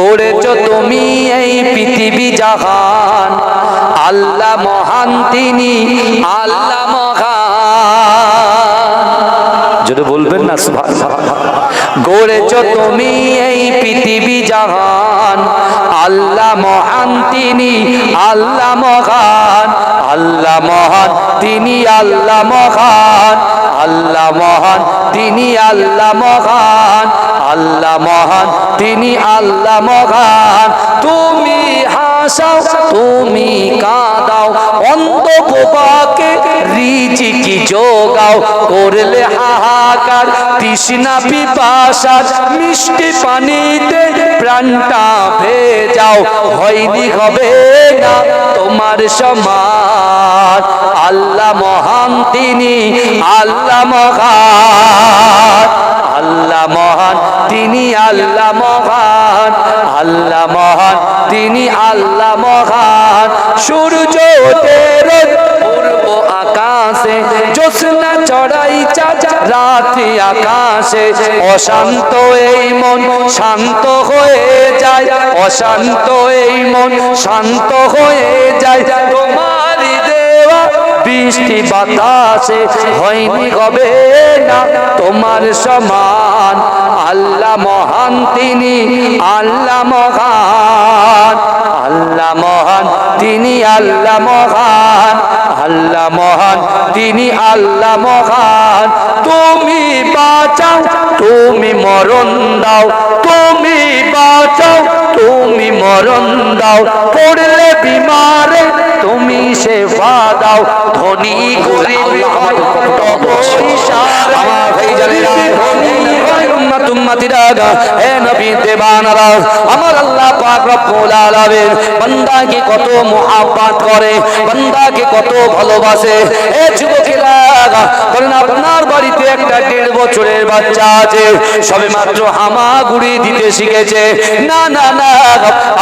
গড়েছো তুমি এই পৃথিবী জাহান, আল্লাহ মহান তিনি আল্লাহ মহান। যদি বলবেন না সুবহানাল্লাহ। গড়েছো তুমি এই পৃথিবী জাহান, আল্লাহ মহান তিনি আল্লাহ মহান। আল্লাহ মহান তিনি আল্লাহ মহান, আল্লাহ মহান তিনি আল্লাহ মহান, আল্লাহ মহান তিনি আল্লাহ মহান। তুমি হাসাও তুমি কাঁদাও, অন্ধ বোবাকে রিজিকি যোগাও, করলে হাহাকার তৃষ্ণা পিপাসার মিষ্টি পানিতে প্রাণটা ভেজাও, হয়নি হবে না তোমার সমান। আল্লাহ মহান তিনি আল্লাহ মহান, আল্লাহ মহান তিনি আল্লাহ মহান, আল্লাহ মহান তিনি আল্লাহ মহান। সূর্য ওঠে রোজ পূর্ব আকাশে, জ্যোৎস্না চড়াই চাঁদ রাত্রি আকাশে। অশান্ত এই মন শান্ত হয়ে যায়, অশান্ত এই মন শান্ত হয়ে যায়, তোমারই দেওয়া বৃষ্টি বাতাসে হয়নি হবে না তোমার সমান। আল্লাহ মহান তিনি আল্লাহ মহান, আল্লাহ মহান তিনি আল্লাহ মহান, আল্লাহ মহান তিনি আল্লাহ মহান। তুমি বাঁচাও তুমি মরণ দাও, তুমি বাঁচাও তুমি মরণ দাও, পড়লে বিমারে তুমি সেবা দাও, ধনী গরিব আমার ভাই জানেরা আমার আল্লাহ পাক রব্বুল আলামিন বান্দাকে কত মুহাব্বত করে, বান্দাকে কত ভালোবাসে। এ যুবকেরা কারণ আপনার বাড়িতে একটা 1.5 বছরের বাচ্চা আছে, সবে মাত্র হামাগুড়ি দিতে শিখেছে। না না না,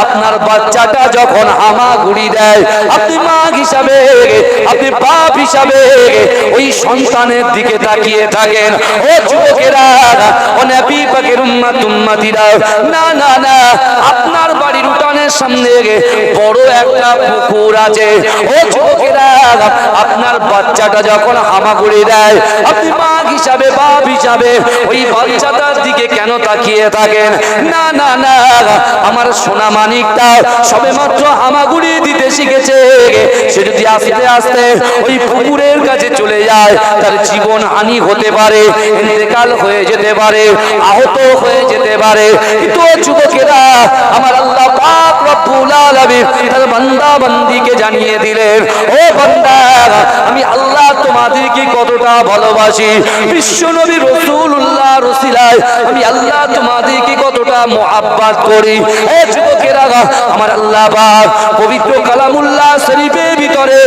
আপনার বাচ্চাটা যখন হামাগুড়ি দেয়, আপনি মা হিসাবে আপনি বাপ হিসাবে ওই সন্তানের দিকে তাকিয়ে থাকেন। ও যুবকেরা ও নবী পাকের উম্মতিরা, না না না, আপনার বাড়ির উঠানের সামনে বড় একটা পুকুর আছে। ও যুবকেরা, আপনার বাচ্চাটা যখন হামাগুড়ি দেয়, আপনি মা হিসাবে বাপ হিসাবে ওই বাচ্চাটার দিকে কেন তাকিয়ে থাকেন? না না না, আমার সোনা মানিকটা সবে মাত্র হামাগুড়ি দিতে শিখেছে, সে যদি আস্তে আস্তে ওই পুকুরের কাছে চলে যায়, তার জীবন হানি হতে পারে, ইন্তেকাল হয়ে যেতে পারে, আহত হয়ে যেতে পারে। কিন্তু যুবকেরা, আমার আল্লাহ পাক রব্বুল আলামিন তার বান্দা বান্দিকে জানিয়ে দিলেন, ও বান্দা, আমি আল্লাহ তোমাদেরকে কতটা ভালোবাসি। বিশ্ব নবী রাসূলুল্লাহ রসিলায় আমি আল্লাহ তোমাদেরকে কতটা মুহাব্বত করি। এ যুবকেরা, আমার আল্লাহ পাক পবিত্র কালামুল্লাহ শরীফের ভিতরে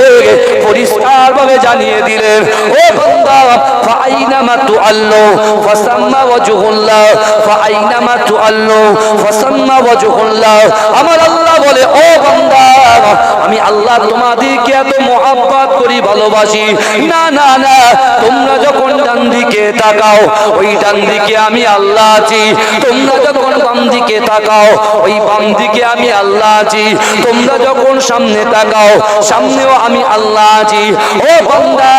পরিষ্কার ভাবে জানিয়ে দিলেন, ও বান্দা, ফাআইনামা তুআল্লু ফাসাম্মা ওয়াজহুল্লাহ, ফাআইনামা তুআল্লু ফাসাম্মা ওয়াজহুল্লাহ। আমার আল্লাহ বলে, ও বান্দা, আমি আল্লাহ তোমাদেরকে এত মুহাব্বত করি, ভালোবাসি। না না না, তোমরা যখন ডান দিকে তাকাও, ওই ডান দিকে আমি আল্লাহ আছি। তোমরা যখন বাম দিকে তাকাও, ওই বাম দিকে আমি আল্লাহ আছি। তোমরা যখন সামনে তাকাও, সামনেও আমি আল্লাহ আছি। ও বান্দা,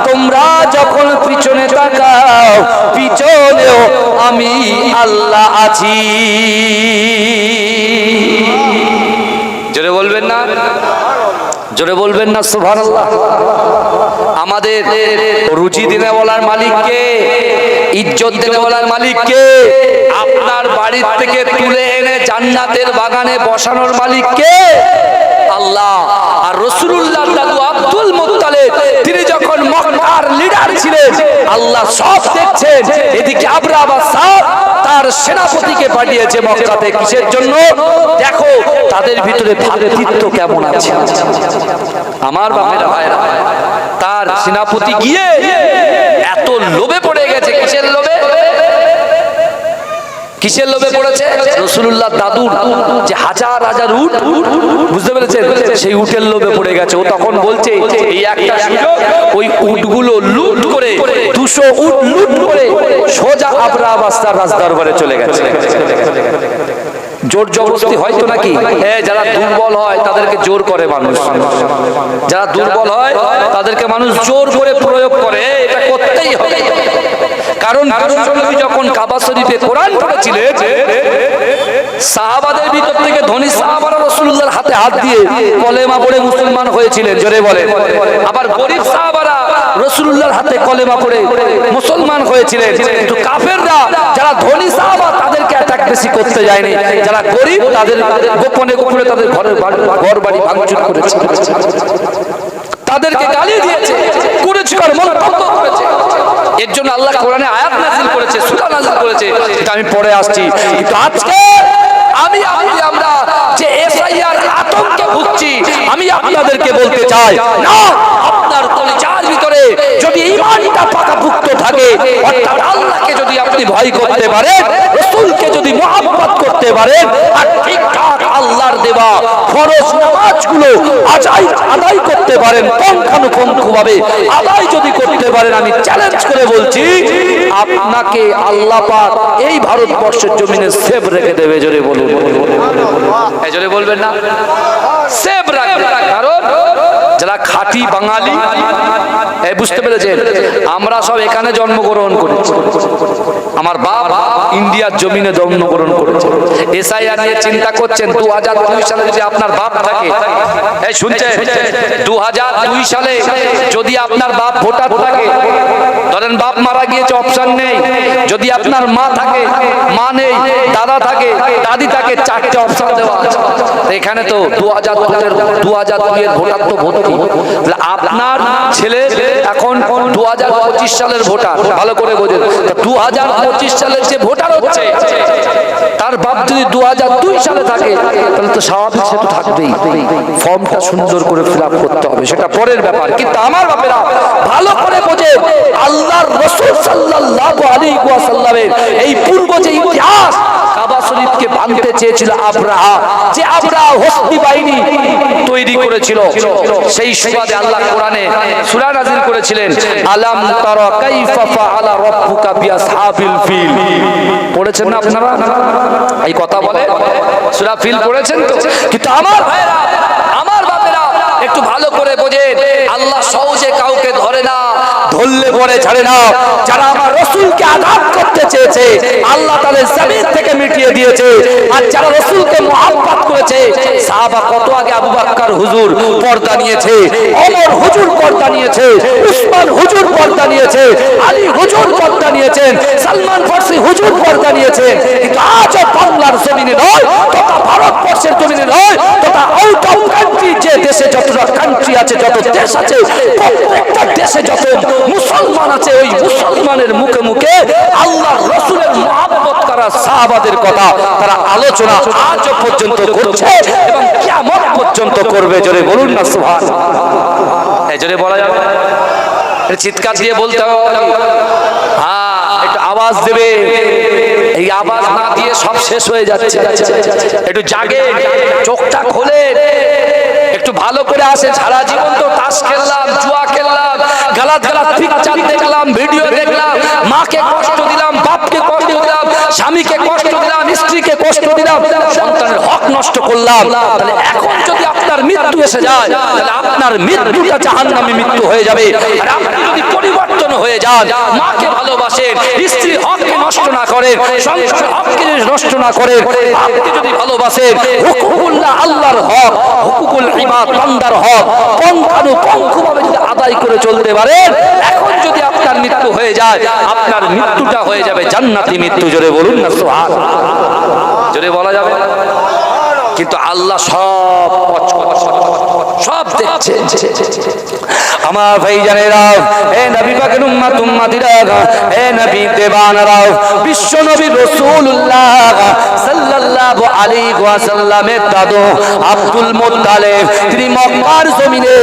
তোমরা যখন পিছনে তাকাও, পিছনেও আমি আল্লাহ আছি। জোরে বলবেন না, জোরে বলবেন না সুবহানাল্লাহ। আমাদের রুজি দেনেওয়ালার মালিককে, ইজ্জত দেনেওয়ালার মালিককে, আপনার বাড়ির থেকে তুলে এনে জান্নাতের বাগানে বসানোর মালিককে আল্লাহ। আর রাসূলুল্লাহ দাদু আব্দুল মুত্তালিব, তিনি যখন মক্কার লিডার ছিলেন, আল্লাহ সব দেখছেন। এদিকে আবরাহ বাদশাহ তার সেনাপতিকে পাঠিয়েছে মক্কাতে, কিসের জন্য? দেখো তাদের ভিতরে ভ্রাতৃত্ব কেমন আছে। আমার বাপেরা ভাইরা, তার সেনাপতি গিয়ে এত লোভে পড়ে গেছে। কিসের লোভে? কিসের লোভে পড়েছে? রাসূলুল্লাহ দাদুর যে হাজার হাজার উট, বুঝতে পেরেছেন, সেই উটের লোভে পড়ে গেছে। ও তখন বলছে, এই একটা সুযোগ, ওই উটগুলো লুট করে 200 উট লুট করে সোজা আবরাহ বাদশার রাজদরবারে চলে গেছে। জোর জবরদস্তি হয় তো নাকি? যারা দুর্বল হয় তাদেরকে জোর করে মানুষ, যারা দুর্বল হয় তাদেরকে মানুষ জোর করে প্রয়োগ করে, এটা করতেই হবে। কারণ বিশ্বনবী যখন কাবা শরীফে কোরআন পড়েছিলেন, সাহাবাদের ভিতর থেকে ধনী সাহাবারা রাসূলুল্লাহর হাতে হাত দিয়ে কলেমা পড়ে মুসলমান হয়েছিলেন, জোরে বলেন। আবার গরীব সাহাবারা রাসূলুল্লাহর হাতে কলেমা পড়ে মুসলমান হয়েছিলেন। কিন্তু কাফেররা যারা ধনী সাহাবা তাদেরকে অ্যাটাক বেশি করতে যায়নি, যারা গরীব তাদের গোপনে গোপনে তাদের ঘর বাড়ি ভাঙচুর করেছে, তাদেরকে গালি দিয়েছে, কুরুচিকর মন্তব্য করেছে। এর জন্য আল্লাহ কোরআনে আয়াত নাযিল করেছে, সূরা নাযিল করেছে, এটা আমি পড়ে আসছি। কিন্তু আজকে আমরা যে এসআইআর আতঙ্কে ভুগছি, আমি আপনাদেরকে বলতে চাই, না, আপনার কলিজার ভিতরে যদি ঈমানটা পাকাপোক্ত থাকে, অর্থাৎ আল্লাহকে যদি আপনি ভয় করতে পারেন, রাসূলকে যদি মহব্বত করতে পারেন, আর ঠিকঠাক আল্লাহর দেওয়া ফরজ নামাজগুলো আদায় করতে পারেন, পুঙ্খানুপুঙ্খভাবে আদায় যদি করতে পারেন, আমি চ্যালেঞ্জ করে বলছি আপনাকে আল্লাহ পাক এই ভারতবর্ষের জমিনে সেভ রেখে দেবে। জোরে বলুন, জোরে বলবেন না? সেভ রাখবে। কারণ যারা খাঁটি বাঙালি, বুঝতে পেরেছেন, আমরা সব এখানে জন্মগ্রহণ করেছি, আমার বাপ ইন্ডিয়ার জমিনে জন্মগ্রহণ করেছে। এসআইআর নিয়ে চিন্তা করছেন, 2002 সালে যদি আপনার বাপ থাকে, শুনছেন, 2002 সালে যদি আপনার বাপ ভোটার থাকে, ধরেন বাপ মারা গিয়েছে, অপশন নেই, যদি আপনার মা থাকে, মা নেই, দাদা থাকে, দাদি থাকে, 4টে অপশন দেওয়া আছে। এখানে তো 2002 এর ভোটার তো ভর্তি। আপনার ছেলে এখন 2025 সালের ভোটার, ভালো করে বোঝেন। 2025 সালের যে ভোটার হচ্ছে, তার বাপ যদি 2002 সালে থাকে, তাহলে তো স্বাভাবিক সে তো থাকবেই। ফর্মটা সুন্দর করে ফিল আপ করতে হবে, সেটা পরের ব্যাপার। কিন্তু আমার বাপেরা ভালো করে বোঝে, আল্লাহর রাসূল সাল্লাল্লাহু আলাইহি ওয়াসাল্লামের এই পূর্ব যে ইতিহাস, কাবা শরীফকে ভাঙতে চেয়েছিল আবরাহা, যে আবরাহা হস্তি বাহিনী তৈরি করেছিল, সেই সুবাদে আল্লাহ কোরআনে সূরা নাযিল করেছিলেন, আলাম তারা কাইফা ফাআলা রাব্বুকা বিআসহাবিল ফিল। পড়েছেন না আপনারা? এই কথা বলে সূরা ফিল পড়েছেন তো? কিন্তু আমার ভাইরা, আমার বাপেরা একটু ভালো করে বোঝেন, আল্লাহ সহজে কাউকে ধরে না, ধরলে পরে ছাড়ে না। যারা আমার রাসূলকে আঘাত করতে চেয়েছে, আল্লাহ তাদের জমিন থেকে মিটিয়ে দিয়েছে। আর যারা রাসূলকে মহব্বত করেছে, সাহাবা কত আগে আবু বকর হুজুর পর্দা নিয়েছে, ওমর হুজুর পর্দা নিয়েছে, উসমান হুজুর পর্দা নিয়েছে, আলী হুজুর পর্দা নিয়েছেন, সালমান ফারসি হুজুর পর্দা নিয়েছেন। কিন্তু আজ বাংলার জমিনে নয়, তথা ভারতবর্ষের জমিনে নয়, তথা আউট অফ কান্ট্রি যে দেশে যতটা কান্ট্রি আছে, যত দেশ আছে, প্রত্যেকটা দেশে যত মুসলমান আছে, ওই মুসলমানের মুখে মুখে আল্লাহর রাসূলের মহব্বত করা সাহাবাদের কথা তারা আলোচনা আজ পর্যন্ত করছে এবং কিয়ামত পর্যন্ত করবে। জোরে বলুন না সুবহানাল্লাহ। এই জোরে বলা যাবে, চিৎকার দিয়ে বলতে হবে, হ্যাঁ, একটু আওয়াজ দেবে। এই আওয়াজ না দিয়ে সব শেষ হয়ে যাচ্ছে। একটু জাগে, চোখটা খোলে, একটু ভালো করে আসে। সারা জীবন তো তাস খেললাম, জুয়া খেললাম, গালাত পিকচার দেখলাম, ভিডিও দেখলাম, মাকে কষ্ট দিলাম, বাপকে কষ্ট দিলাম, স্বামীকে কষ্ট দিলাম, স্ত্রীকে কষ্ট দিলাম, সন্তানের হক নষ্ট করলাম। তাহলে এখন যদি আপনার মৃত্যু এসে যায়, তাহলে আপনার মৃত্যুটা জাহান্নামী মৃত্যু হয়ে যাবে। আর আপনি যদি পরিবর্তন হয়ে যান, মাকে ভালোবাসেন, স্ত্রীর হককে নষ্ট না করেন, সংসারের হককে নষ্ট না করেন, আপনি যদি ভালোবাসেন, হুকুকুল্লাহ আল্লাহর হক, হুকুকুল ইবাদ বান্দার হক পুঙ্খানুপুঙ্খভাবে যদি আদায় করে চলতে পারেন, এখন যদি আপনার মৃত্যু হয়ে যায়, আপনার মৃত্যুটা হয়ে যাবে জান্নাতি মৃত্যু। জোরে বলুন না সুবহানাল্লাহ। জোরে বলা যাবে। কিন্তু আল্লাহ সব দেখছে। আমার ভাইজানেরা, হে নবী পাকের উম্মত উম্মতিরা, হে নবী দেবানরা, বিশ্ব নবী রাসূলুল্লাহ সাল্লাল্লাহু আলাইহি ওয়াসাল্লামের দাদু আব্দুল মুত্তালিব, তিনি মক্কার জমিনে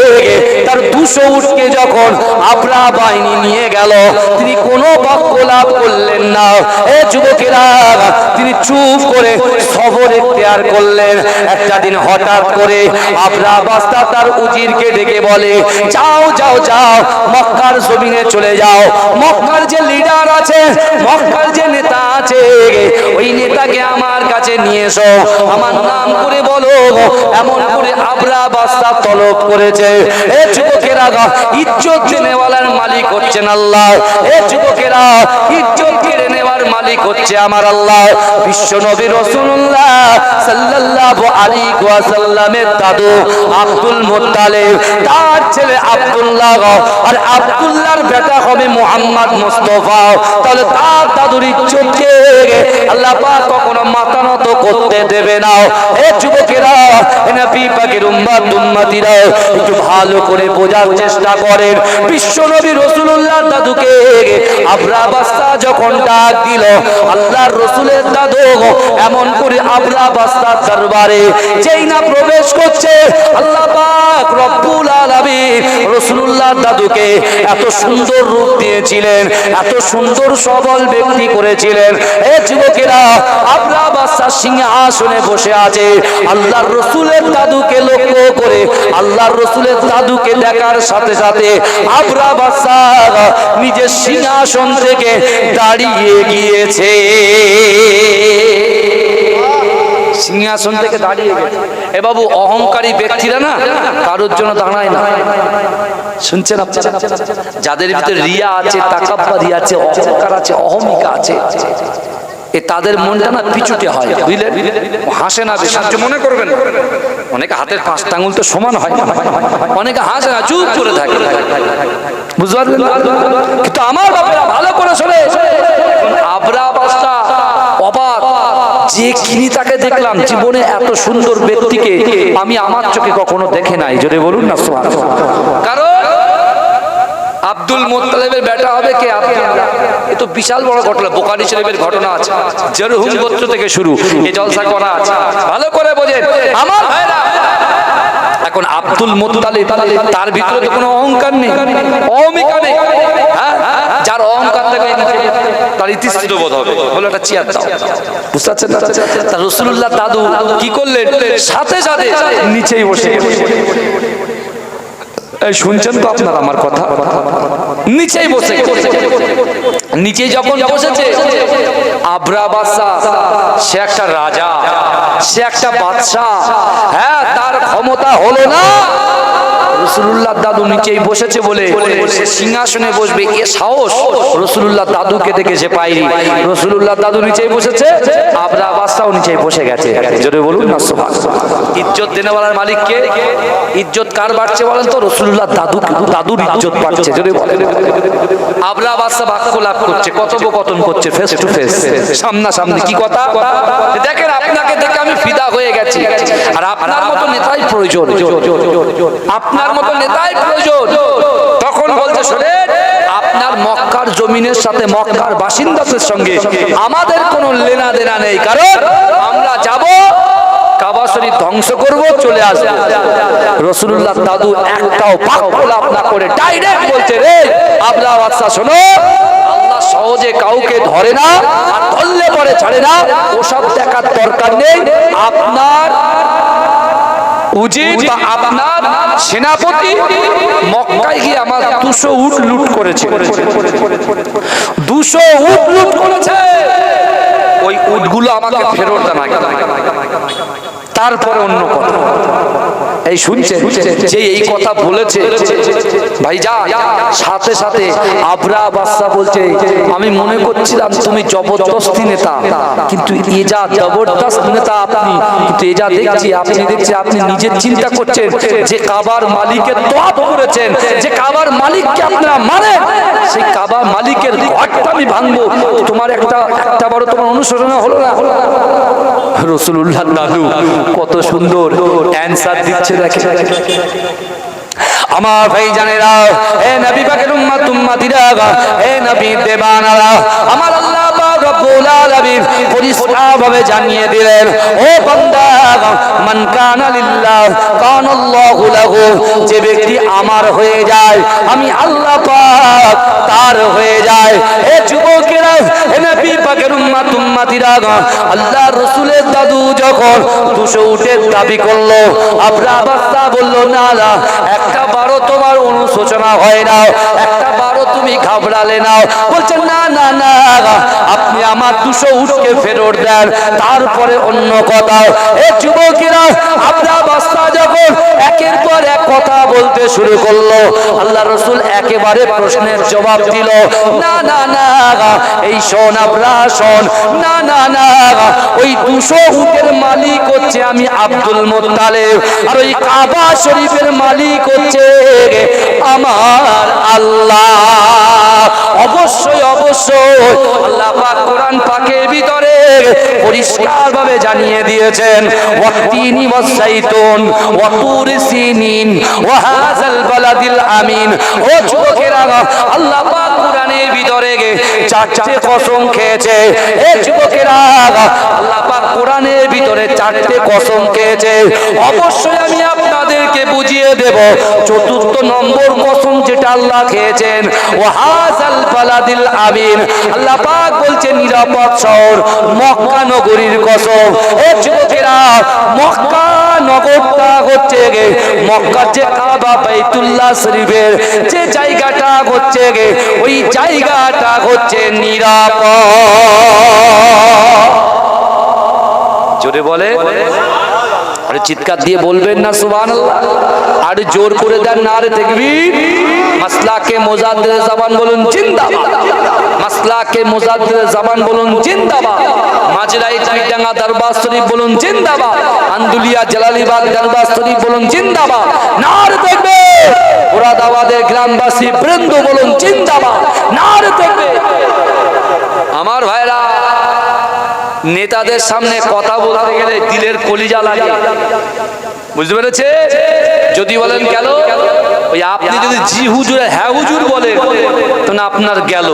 তার 200 উটকে যখন আবরাহা বাহিনী নিয়ে গেল, তিনি কোনো বাক্য লাভ করলেন না। হে যুবকেরা, তিনি চুপ করে সবর ইখতিয়ার করলেন। একটা দিন হঠাৎ করে আবরাহা বাদশা তার উজিরকে ডেকে বলে, যাও যাও যাও, মক্কার জমিনে চলে যাও। মক্কার যে লিডার আছে, মক্কার যে নেতা আছে, ওই নেতাকে আমার কাছে নিয়ে এসো, আমার নাম করে বলো। এমন করে আবরা বাদশা তলব করেছে। এ যুবকেরা, ইজ্জত নেওয়ালার মালিক হচ্ছেন আল্লাহ। এ যুবকেরা, ইজ্জত কেড়ে নেওয়ার মালিক হচ্ছে আমার আল্লাহ। বিশ্ব নবী রাসূলুল্লাহ সাল্লাল্লাহু আলাইহি ওয়াসাল্লামের দাদু আব্দুল মুত্তালিব, তার ছেলে আব্দুল্লাহ, আর আব্দুল্লাহর বেটা হবে মুহাম্মদ মুস্তাফা। তাহলে তার দাদুর ইজ্জতকে আল্লাহ পাক কখনো মাথা নত করতে দেবে না। এ যুবকেরা, নবী পাকের উম্মতিরা, একটু ভালো করে বোঝার চেষ্টা করেন। বিশ্ব নবী রাসূলুল্লাহর দাদুকে আবরা বাদশা যখন ডাক দিল, আল্লাহর রাসূলের দাদু এমন করে আবরা বাদশার দরবারে যেই না প্রবেশ করছে, আল্লাহ পাক রব্বুল আলামিন রাসূলুল্লাহর দাদুকে এত সুন্দর রূপ দিয়েছিলেন, এত সুন্দর সবল ব্যক্তি করেছিলেন। এ যুবকেরা, আবরা বাদশা সিংহাসনে বসে আছে, আল্লাহর রাসূলের দাদুকে লক্ষ্য করে আল্লাহর রাসূলের দাদুকে দেখার সাথে সাথে আবরা বাদশা নিজের সিংহাসন থেকে দাঁড়িয়ে গিয়েছে। সিংহাসন থেকে দাঁড়িয়ে গেছে। এ বাবু, অহংকারী ব্যক্তিরা না কারোর জন্য দাঁড়ায় না। শুনছেন আপনারা? যাদের ভিতরে রিয়া আছে, তাকাব্বুরি আছে, অহংকার আছে, অহমিকা আছে, এ তাদের মনটা না পিছুটে হয়, বুঝলেন? হাসে না, বেশি মনে করবেন। অনেকে হাতের পাঁচটা আঙুল তো সমান হয় না, অনেকে হাসে না, চুপ করে থাকে, বুঝতে পারলেন? কিন্তু আমার বাপেরা ভালো করে শোনে, আবরা বাদশা অবাক, যে কিনি তাকে দেখলাম, জীবনে এত সুন্দর ব্যক্তিকে আমি আমার চোখে কখনো দেখে নাই। জোরে বলুন না সুবহানাল্লাহ। কারণ আব্দুল মুত্তালিবের বেটা হবে কে? এ তো বিশাল বড় ঘটনা, বুখারী শরীফের ঘটনা আছে, জরহুম গোত্র থেকে শুরু, এই জলসা করা আছে, ভালো করে বোঝেন আমার ভাইরা। এখন আব্দুল মুত্তালিব, তার ভিতরে তো কোনো অহংকার নেই, অহমিকা নেই। হ্যাঁ, যার অহংকার থাকে তার ইতস্তত বোধ হবে, বলে একটা চেয়ার দাও, বুঝতে পারছেন? তার রাসূলুল্লাহ দাদু কি করলেন? সাথে সাথে নিচেই বসে, শুনছেন তো আপনারা আমার কথা? নিচেই বসে, নিচে যখন বসেছে, আবরা বাদশা, সে একটা রাজা, সে একটা বাদশা, হ্যাঁ, তার ক্ষমতা হলো না রাসূলুল্লাহ দাদু নিচেই বসেছে বলে সে সিংহাসনে বসবে, এ সাহস রাসূলুল্লাহ দাদুকে দেখে সে পায়নি। রাসূলুল্লাহ দাদু নিচেই বসেছে, আবরা বাদশাও নিচেই বসে গেছে। জোরে বলুন না সুবহানাল্লাহ। ইজ্জত দেনেওয়ালার মালিক কে? ইজ্জত কার বাড়ছে বলেন তো? রাসূলুল্লাহ দাদুর ইজ্জত বাড়ছে। জোরে বলেন। আবরা বাদশা বাক্য লাভ করছে, কথোপকথন করছে, ফেস টু ফেস, সামনাসামনি। কি কথা? দেখেন, আপনাকে দেখে আমি ফিদা হয়ে গেছি, আর আপনার মতো নেতাই প্রয়োজন, আপনার মতো নেতাই প্রয়োজন। তখন বলছে, শোনেন, আপনার মক্কার জমিনের সাথে মক্কার বাসিন্দাদের সঙ্গে আমাদের কোনো লেনা দেনা নেই, কারণ আমরা যাব, কাবা শরীফ ধ্বংস করব, চলে আসবো। রাসূলুল্লাহ দাদু একটাও বাক্য লাভ না করে ডাইরেক্ট বলছে, রে আবরা বাদশা, শোনো, আল্লাহ সহজে কাউকে ধরে না, আর ধরলে পরে ছাড়ে না, ওসব দেখার দরকার নেই। আপনার উজির বা আপনার সেনাপতি মক্কায় গিয়ে আমার 200 উট লুট করেছে, 200 উট লুট করেছে, ওই উটগুলো আমাকে ফেরত দেন আগে, তারপরে অন্য কথা। এই শুনছেন, যে এই কথা বলেছে ভাইজান, সাথে সাথে আবরা বাদশা বলছে, আমি মনে করছিলাম তুমি জবরদস্তি নেতা, কিন্তু এ যা জবরদস্ত নেতা আপনি, কিন্তু এ যা দেখছি আপনি নিজের চিন্তা করছেন যে কাবার মালিকের তোয়াব করেছেন, যে কাবার মালিককে আপনারা মানেন, সেই কাবার মালিকের ঘরটা আমি ভাঙবো, তোমার একটা বড় তোমার অনুশোচনা হলো না? রাসূলুল্লাহ দাদু কত সুন্দর অ্যানসার দিচ্ছে দেখে। আমার ভাইজানেরা, এ নবী পাকের উম্মতিরা, এ নবী দেবানারা, আমার আল্লাহ পাক রব্বুল আলামিন পরিষ্কারভাবে জানিয়ে দিলেন, ও বান্দা, মান কানা লিল্লাহ কানাল্লাহু লাহু, যে ব্যক্তি আমার হয়ে যায়, আমি আল্লাহ পাক তার হয়ে যায়। এ যুবকেরা, এ নবী পাকের উম্মতিরা, আল্লাহর রাসূলের দাদু যখন 200 উটের দাবি করলো, আবরা বাদশা বলল, না না, একটা বারো তোমার অনুশোচনা হয় না, একটা বারো আবারও তুমি ঘাবড়ালে নাও। বলছেন না না না, আপনি আমার 200 উটকে ফেরত দেন, তারপরে অন্য কথা। এ যুবকেরা, আবরা বাস্তা যখন একের পর এক কথা বলতে শুরু করলো, আল্লাহ রাসূল একেবারে প্রশ্নের জবাব দিল, না না না, এই শোন আবরা শোন, না না না, ওই 200 উটের মালিক হচ্ছে আমি আব্দুল মুত্তালিব, আর ওই কাবা শরীফের মালিক হচ্ছে আমার আল্লাহ। অবশ্যই অবশ্যই আল্লাহ পাক কোরআন পাকের ভিতরে পরিষ্কারভাবে জানিয়ে দিয়েছেন, ওয়াতিনি ওয়াসাইতুন ওয়া তুর সিনিন ওয়া হাযাল বালাদিল আমিন। ও যুবকেরা, আল্লাহ পাক কোরআনের ভিতরে 4টে কসম খেয়েছে। এ যুবকেরা, আল্লাহ পাক কোরআনের ভিতরে 4টে কসম খেয়েছে। অবশ্যই আমি আপনাদেরকে বুঝিয়ে দেব 4র্থ নম্বর কসম যেটা আল্লাহ খেয়েছেন, ওয়া হাযাল বালাদিল আমিন। আল্লাহ পাক বলছেন নিরাপদ শহর মক্কা নগরীর কসম। ও যুবকেরা, মক্কা নগরটা হচ্ছে মক্কার যে কাবা বাইতুল্লাহ শরীফের যে জায়গাটা হচ্ছে ওই জায়গাটা হচ্ছে নিরাপদ। জোরে বলে, আরে চিৎকার দিয়ে বলবেন না সুবহানাল্লাহ, আর জোর করে দেন নারে তাকবীর। মাসলাকে মুজাদ্দিদ জামান বলুন জিন্দাবাদ, মাসলাকে মুজাদ্দিদ জামান বলুন জিন্দাবাদ, মাজরাই চাইডাঙ্গা দরবার শরীফ বলুন জিন্দাবাদ, আন্দুলিয়া জালালিবাগ দরবার শরীফ বলুন জিন্দাবাদ, নারে তাকবীর। মুরাদাবাদের গ্রামবাসী বৃন্দ বলুন জিন্দাবাদ, নারে তাকবীর। আমার ভাইরা, নেতাদের সামনে কথা বলতে গেলে দিলের কলিজা লাগে, বুঝতে পেরেছে? যদি বলেন গেল, ওই আপনি যদি জি হুজুর হ্যাঁ হুজুর বলে তো না আপনার গেল।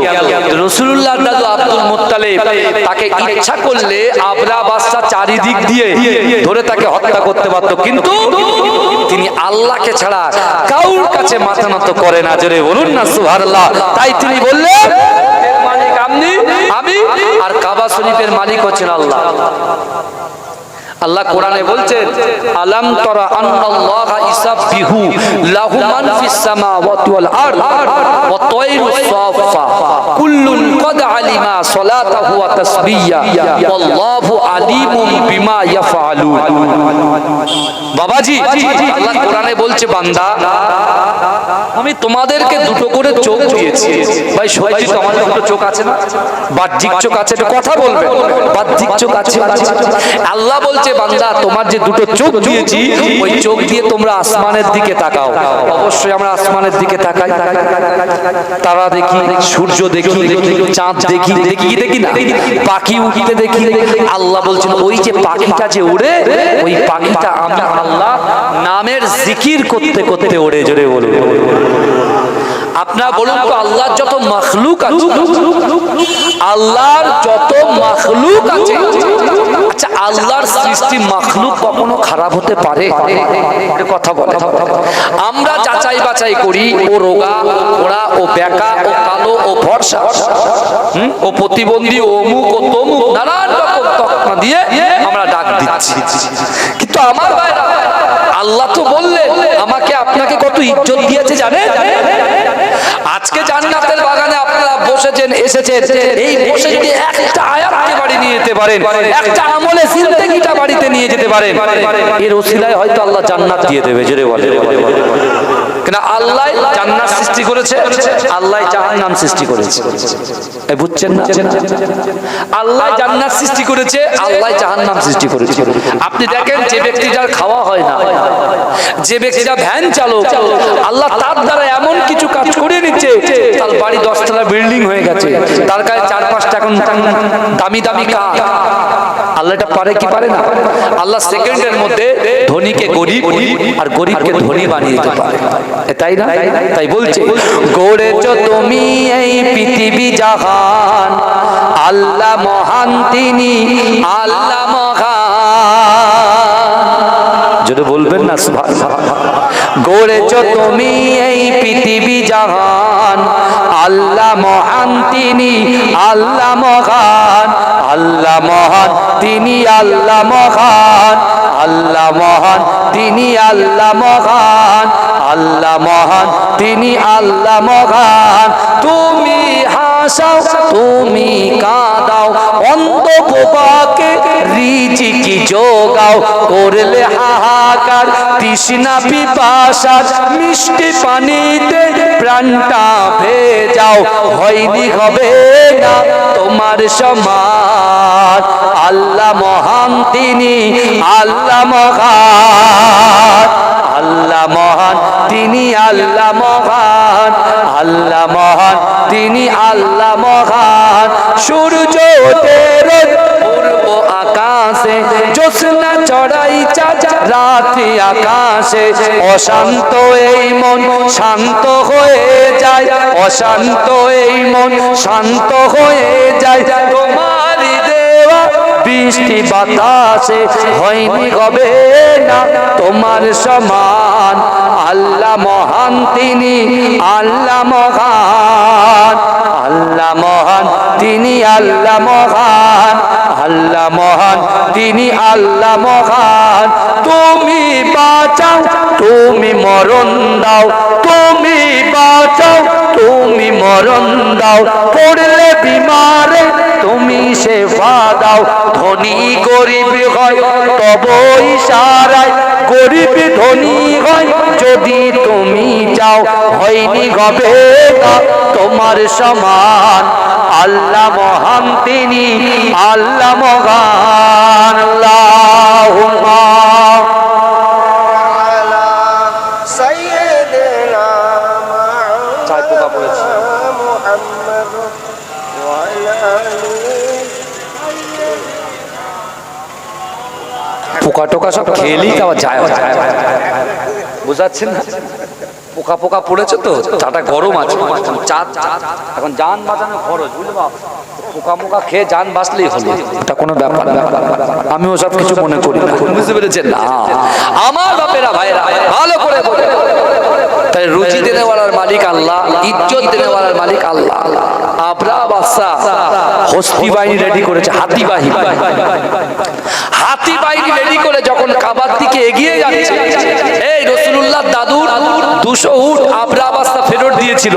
রাসূলুল্লাহর দাদু আব্দুল মুত্তালিব, তাকে ইচ্ছা করলে আবরা বাদশা চারিদিক দিয়ে ধরে তাকে হত্যা করতে পারত, কিন্তু তিনি আল্লাহকে ছাড়া কারোর কাছে মাথা নত করে না। জোরে বলুন না সুবহানাল্লাহ। তাই তিনি বললেন, মালিক আপনি, আমি, আর কাবা শরীফের মালিক হচ্ছেন আল্লাহ। আল্লাহ কোরআনে বলছেন, আলাম তারা আন্নাল্লাহা ইসাববিহু লাহু মান ফিস সামাওয়াতি ওয়াল আরদ ওয়া তায়রু সাফা কুল্লুন ক্বাদ আলিমা সালাতাহু ওয়া তাসবিহা ওয়াল্লাহু আলিমুম বিমা ইয়াফআলুন। বাবাজি, আল্লাহ কোরআনে বলছে, বান্দা আমি তোমাদেরকে 2টো করে চোখ দিয়েছি। ভাই সবাই তো আমাদের 2টো চোখ আছে না? বাহ্যিক চোখ আছে, একটু কথা বলবে, বাহ্যিক চোখ আছে। আল্লাহ বলছে, বান্দা তোমার যে 2টো চোখ দিয়েছি, ওই চোখ দিয়ে তোমরা আসমানের দিকে তাকাও। অবশ্যই আমরা আসমানের দিকে তাকাই, তারা দেখি, সূর্য দেখি, চাঁদ দেখি, দেখি না, পাখি উঠতে দেখি। আল্লাহ বলছেন, ওই যে পাখিটা যে উড়ে, ওই পাখিটা আমি আল্লাহ নামের জিকির করতে করতে ওড়ে। জোরে বলুন। আপনারা বলুন তো, আল্লাহর যত মাখলুক আছে, আল্লাহর যত মাখলুক আছে, আচ্ছা আল্লাহর সৃষ্টি মাখলুক কখনো খারাপ হতে পারে? কথা বলে। আমরা যাচাই বাছাই করি, ও রোগা, ওরা, ও বেকা, ও কালো, ও ভরসা, ও প্রতিবন্ধী, ও অমুক, ও তমুক, নানান রকম তকমা দিয়ে আমরা ডাক দিচ্ছি। কিন্তু আমার ভাইরা, আল্লাহ তো বললেন, আমাকে আপনাকে কত ইজ্জত দিয়েছে জানেন? আজকে জান্নাতের বাগানে আপনারা বসেছেন, এসেছেন, এই বসে যদি একটা আয়াতকে বাড়ি নিয়ে যেতে পারেন, একটা আমলে জিন্দেগিটা বাড়িতে নিয়ে যেতে পারেন, এর ওসিলায় হয়তো আল্লাহ জান্নাত দিয়ে দেবে। জোরে বলে। কেন? আল্লাহ জান্নাত সৃষ্টি করেছে, আল্লাহ জাহান্নাম সৃষ্টি করেছে। এই বুঝছেন না? আল্লাহ জান্নাত সৃষ্টি করেছে, আল্লাহ জাহান্নাম সৃষ্টি করেছে। আপনি দেখেন, যে ব্যক্তিটার খাওয়া হয় না, যে ব্যক্তিটা ভ্যান চালক, আল্লাহ তার দ্বারা এমন কিছু কাজ করে নিচ্ছে, তার বাড়ি 10 তলা বিল্ডিং হয়ে গেছে, তার কাছে 4-5টা এখন দামি দামি কার। আল্লাহ এটা পারে কি পারে না? আল্লাহ সেকেন্ডের মধ্যে ধনীকে গরিব আর গরিবকে ধনী বানিয়ে দিতে পারে, তাই না? তাই বলছে, গড়েছো তুমি এই পৃথিবী জাহান, আল্লাহ মহান তিনি, আল্লাহ মহান। যদি বলবেন না সুবহানাল্লাহ। গড়েছো তুমি এই পৃথিবী জাহান, আল্লাহ মহান তিনি, আল্লাহ মহান, আল্লাহ মহান তিনি, আল্লাহ মহান, আল্লাহ মহান তিনি আল্লাহ মহান, আল্লাহ মহান, তিনি আল্লাহ মহান। তুমি হাসাও, তুমি কাঁদাও, অন্ধ বোবাকে রিজিকি যোগাও, করলে হাহাকার তৃষ্ণা পিপাসা, মিষ্টি পানিতে প্রাণটা ভেজাও, হয়নি হবে না তোমার সমান। আল্লাহ মহান, তিনি আল্লাহ মহান, আল্লাহ মহান, তিনি আল্লাহ মহান, আল্লাহ মহান, তিনি আল্লাহ মহান। সূর্য ওঠে রোজ পূর্ব আকাশে, জ্যোৎস্না চড়াই চাঁদ রাত্রি আকাশে, অশান্ত এই মন শান্ত হয়ে যায়, অশান্ত এই মন শান্ত হয়ে যায়, তোমারই দেওয়া বৃষ্টি বাতাসে, হয়নি হবে না তোমার সমান। আল্লাহ মহান, তিনি আল্লাহ মহান, আল্লাহ মহান, তিনি আল্লাহ মহান, আল্লাহ মহান, তিনি আল্লাহ মহান। তুমি বাঁচাও, তুমি মরণ দাও, তুমি বাঁচাও, তুমি মরণ দাও, পড়লে বিমারে তুমি সেবা দাও। ধনী গরিব হয় তব ইশারায়, গরিব ধনী হয় যদি তুমি চাও, হয়নি হবে না তোমার সমান। আল্লাহ মহান, তিনি আল্লাহ মহান। আল্লাহুম্মা সাইয়্যিদিনা মুহাম্মদ ওয়া আলা আলিহি। পোকা টোকা সব খেলি তো যায়, বুঝাচ্ছেন না? পোকা পোকা পড়েছে তো, চাটা গরম আছে, এখন জান বাঁচানো খরচ, বুঝলো? পোকা মোকা খেয়ে জান বাঁচলেই হলো, এটা কোনো ব্যাপার না। আমিও সব কিছু মনে করি না, বুঝতে পেরেছেন না? আমার বাপেরা ভাইরা ভালো করে বলে, তাই রুচি দেনেওয়ালার মালিক আল্লাহ, ইজ্জত দেনেওয়ালার মালিক আল্লাহ। আবরা বাদশাহ হস্তি বাহিনী রেডি করেছে, হাতি বাহিনী, হাতি বাহিনী রেডি করে যখন কাবার দিকে এগিয়ে যাচ্ছে, এই রাসূলুল্লাহ দাদুর 200 উট আবরা বাদশাহ ফেরত দিয়েছিল,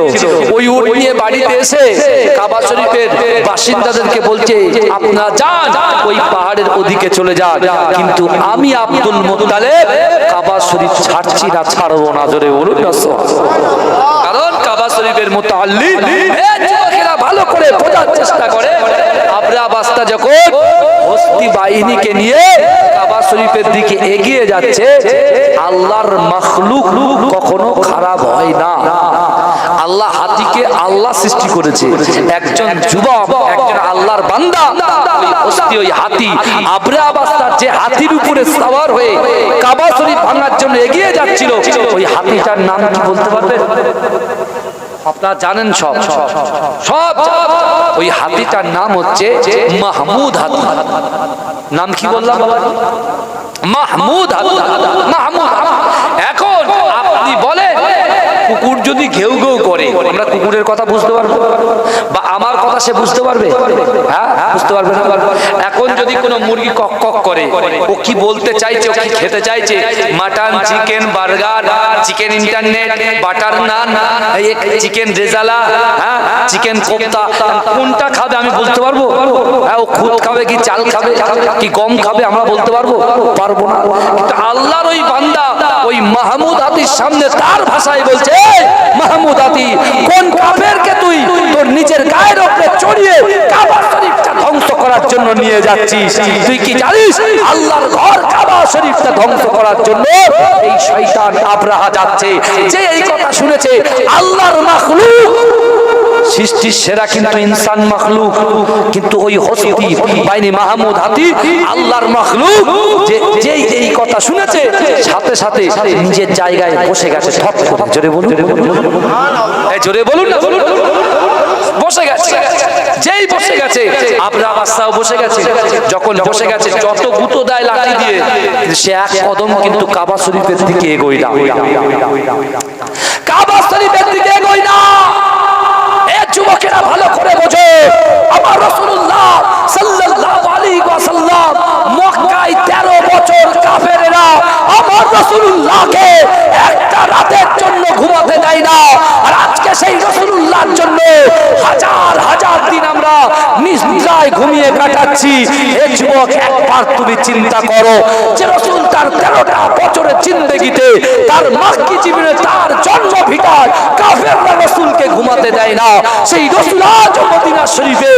ওই উট নিয়ে বাড়িতে এসে কাবা শরীফের বাসিন্দাদেরকে বলছে, আপনারা যান ওই পাহাড়ের ওদিকে চলে যান, কিন্তু আমি আব্দুল মুত্তালিব কাবা শরীফ ছাড়ছি না, ছাড়বো না। জোরে বলুন না সুবহানাল্লাহ। কারণ কাবা শরীফের মুতাআল্লিম যুবকেরা ভালো করে বোঝার চেষ্টা করে, আবরা বাদশাহ যখন হস্তি বাহিনীকে নিয়ে কাবা শরীফের দিকে এগিয়ে যাচ্ছে, আল্লাহর মাখলুক কখনো খারাপ হয় না। আল্লাহ হাতিকে আল্লাহ সৃষ্টি করেছে, একজন যুবক, একজন আল্লাহর বান্দা, ওই হস্তি, ওই হাতি আবরা বাদশাহ যে হাতির উপরে সওয়ার হয়ে কাবা শরীফ ভাঙার জন্য এগিয়ে যাচ্ছিল, ওই হাতিটার নাম কি বলতে পারবেন? আপনারা জানেন সব সব। ওই হাতিটার নাম হচ্ছে মাহমুদ হাতি। নাম কি বললাম বাবা? মাহমুদ হাতি, মাহমুদ। এখন আপনি বলেন, কুকুর যদি ঘেউ ঘেউ করে, আমরা কুকুরের কথা বুঝতে পারবো? বা আমার কথা সে বুঝতে পারবে? হ্যাঁ, বুঝতে পারবে না। এখন যদি কোনো মুরগি কক কক করে, ও কি বলতে চাইছে, ও কি খেতে চাইছে? Mutton, chicken, burger, chicken internet, butter naan, chicken rezala, হ্যাঁ, চিকেন কোফতা, কোনটা খাবে আমি বুঝতে পারবো? হ্যাঁ, ও খুদ খাবে কি চাল খাবে কি গম খাবে আমরা বলতে পারবো? পারবো না। কিন্তু আল্লাহর ওই বান্দা ওই মাহমুদ হাতির সামনে তার ভাষায় বলছে, মাহমুদ হাতি, কোন কাফেরকে তুই তোর নিজের গায়ের উপরে চড়িয়ে কাবা শরীফটা ধ্বংস করার জন্য নিয়ে যাচ্ছিস? তুই কি জানিস আল্লাহর ঘর কাবা শরীফটা ধ্বংস করার জন্য এই শয়তান আবরাহা যাচ্ছে? যে এই কথা শুনেছে, আল্লাহর মাখলুক, সৃষ্টির সেরা কিন্তু ইনসান মাখলুক, কিন্তু ওই হস্তি বাহিনী মাহমুদ হাতি আল্লাহর মাখলুক, যে এই কথা শুনেছে, সাথে সাথে নিজের জায়গায় বসে গেছে। ঠপ করে জোরে বলুন, জোরে বলুন না, বসে গেছে। যেই বসে গেছে, আবরা বাদশাহ বসে গেছে। যখন বসে গেছে, যত গুঁতো দেয় লাঠি দিয়ে, সে এক কদম কিন্তু কাবা শরীফের দিকে এগোয় না, কাবা শরীফের দিকে এগোয় না। যুবকেরা ভালো করে বোঝে, আমার রাসূলুল্লাহ সাল্লাল্লাহু আলাইহি ওয়াসাল্লাম মক্কায় 13 বছর কাফেররা আমার রাসূলুল্লাহকে একটা রাতের জন্য ঘুমাতে দেয় না। আর আজকে সেই রাসূলুল্লাহর জন্য হাজার হাজার দিন আমরা নিদ্রায় ঘুমিয়ে কাটাচ্ছি। হে যুবক, একবার তুমি চিন্তা করো যে রাসূল তার 13টা বছরের জিন্দেগিতে তার মাক্কি জীবনে তার জন্ম ভিটায় কাফেররা রাসূলকে ঘুমাতে দেয় না। সেই রাসূল আজ মদিনা শরীফে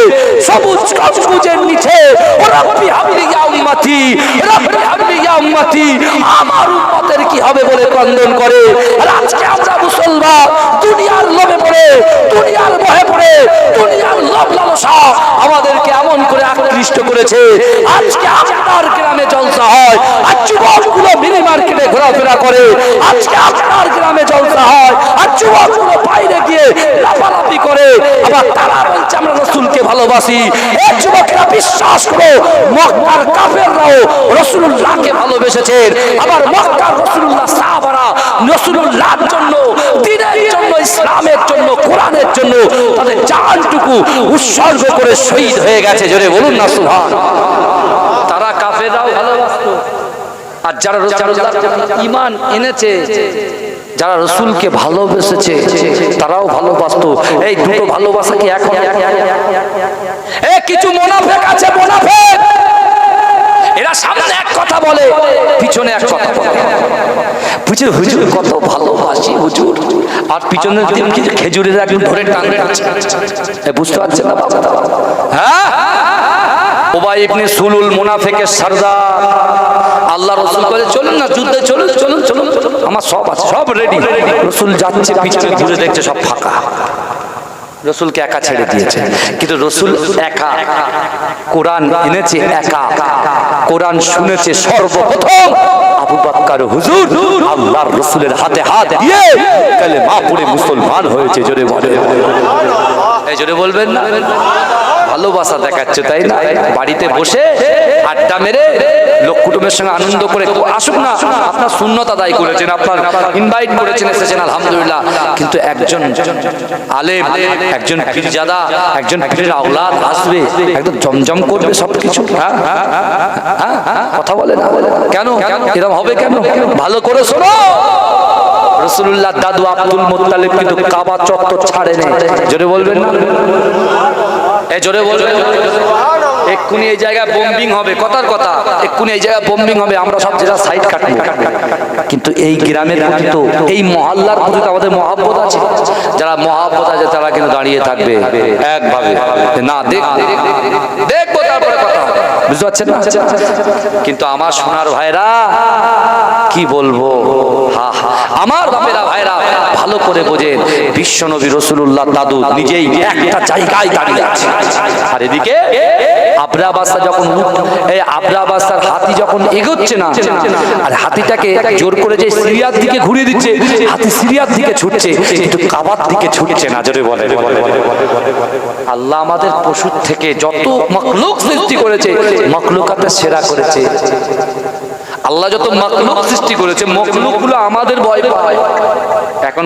সবুজ গম্বুজের নিচে রাব্বি হাবলি ইয়া উম্মতি, রাব্বি হাবলি ইয়া উম্মতি, আমার উম্মতের কি হবে বলে ক্রন্দন করে। আর আজকে আমরা মুসলমান দুনিয়ার লোভে পড়ে, দুনিয়ার ভয়ে পড়ে, দুনিয়ার লোভ লালসা আমাদেরকে এমন করে আকৃষ্ট করেছে। আজকে আপনার গ্রামে জলসা হয় আর যুবকগুলো মিনি মার্কেটে ঘোরাফেরা করে। আজকে আপনার গ্রামে জলসা হয় আর যুবকগুলো বাইরে গিয়ে লাফালাফি করে। আবার তারা বলছে আমরা রাসূলকে ভালোবাসি। এই যুবকেরা বিশ্বাস করো, মক্কার কাফেররাও রাসূলুল্লাহকে ভালোবেসেছেন। আবার মক্কার রাসূলুল্লাহ সাহাবারা রাসূলুল্লাহর জন্য, দ্বীনের জন্য, ইসলামের জন্য, কোরআনের জন্য তাদের জানটুকু উৎসর্গ করে শহীদ হয়ে গেছে। জোরে বলুন না সুবহানাল্লাহ। তারা কাফেররাও ভালোবাসতো, আর যারা ঈমান এনেছে, যারা রাসূলকে ভালোবেসেছে তারাও ভালোবাসতো। এই দুটো ভালোবাসা কি এখন? কিছু মুনাফিক আছে, মুনাফিক, এরা সামনে এক কথা বলে, পিছনে এক কথা বলে। হুজুর হুজুর কত ভালোবাসি হুজুর, আর পিছনের দিন কিছু খেজুরের একদম ধরে টানবে। বুঝতে পারছেন না বাবা? হ্যাঁ, উবাই ইবনে সুলুল মুনাফিকের সরদার। আল্লাহ রাসূল বলে চলুন না যুদ্ধে, চলুন চলুন চলুন, আমার সব আছে, সব রেডি। রাসূল যাচ্ছে, পিছনে ঘুরে দেখছে সব ফাঁকা। রাসূলকে একা ছেড়ে দিয়েছে, কিন্তু রাসূল একা কোরআন এনেছে, একা কোরআন শুনেছে। সর্বপ্রথম আবু বকর হুজুর আল্লাহর রাসূলের হাতে হাত দিয়ে কালেমা পড়ে মুসলমান হয়েছে। জোরে বলে, এই জোরে বলবেন না? ভালোবাসা দেখাচ্ছে, তাই না? বাড়িতে বসে আড্ডা মেরে লোক কুটুমের সঙ্গে আনন্দ করে আসুক না, আপনার সুন্নত আদায় করেছেন, আপনার ইনভাইট করেছেন, এসেছেন, আলহামদুলিল্লাহ। কিন্তু একজন আলেম, একজন পীরজাদা, একজন পীরের আওলাদ আসবে, একদম জমজম করবে সবকিছু। কথা বলে না কেন? এরকম হবে কেন? ভালো করে শোনো, রাসূলুল্লাহ দাদু আব্দুল মুত্তালিব কিন্তু কাবা চত্বর ছাড়েনি। জোরে বলবেন না? জোরে বলবেন। এক্ষুনি এই জায়গায় বোম্বিং হবে, কথার কথা, এক্ষুনি এই জায়গায় বোম্বিং হবে, আমরা সব যেটা সাইড কাটবো। কিন্তু এই গ্রামের প্রতি তো, এই মহল্লার প্রতি তো আমাদের মহব্বত আছে। যারা মহব্বত আছে তারা কিন্তু দাঁড়িয়ে থাকবে একভাবে, না দেখবো তারপরে কথা, বুঝতে পারছেন না? কিন্তু আমার সোনার ভাইরা কি বলবো, আমার বাপেরা ভাইরা ভালো করে বোঝেন, বিশ্বনবী রাসূলুল্লাহ দাদু নিজেই একটা জায়গায় দাঁড়িয়ে আছে। আর এদিকে আবরা বাদশা যখন, এই আবরা বাদশার হাতি যখন এগোচ্ছে না, আর হাতিটাকে জোর করে যে সিরিয়ার দিকে ঘুরিয়ে দিচ্ছে, হাতি সিরিয়ার দিকে ছুটছে কিন্তু কাবার দিকে ছুটছে না। জোরে বলে। আল্লাহ আমাদের পশুর থেকে যত মাখলুক সৃষ্টি করেছে, মাখলুকাতের সেরা করেছে। আল্লাহ যত মাখলুক সৃষ্টি করেছে, মাখলুকগুলো আমাদের ভয় পায়। এখন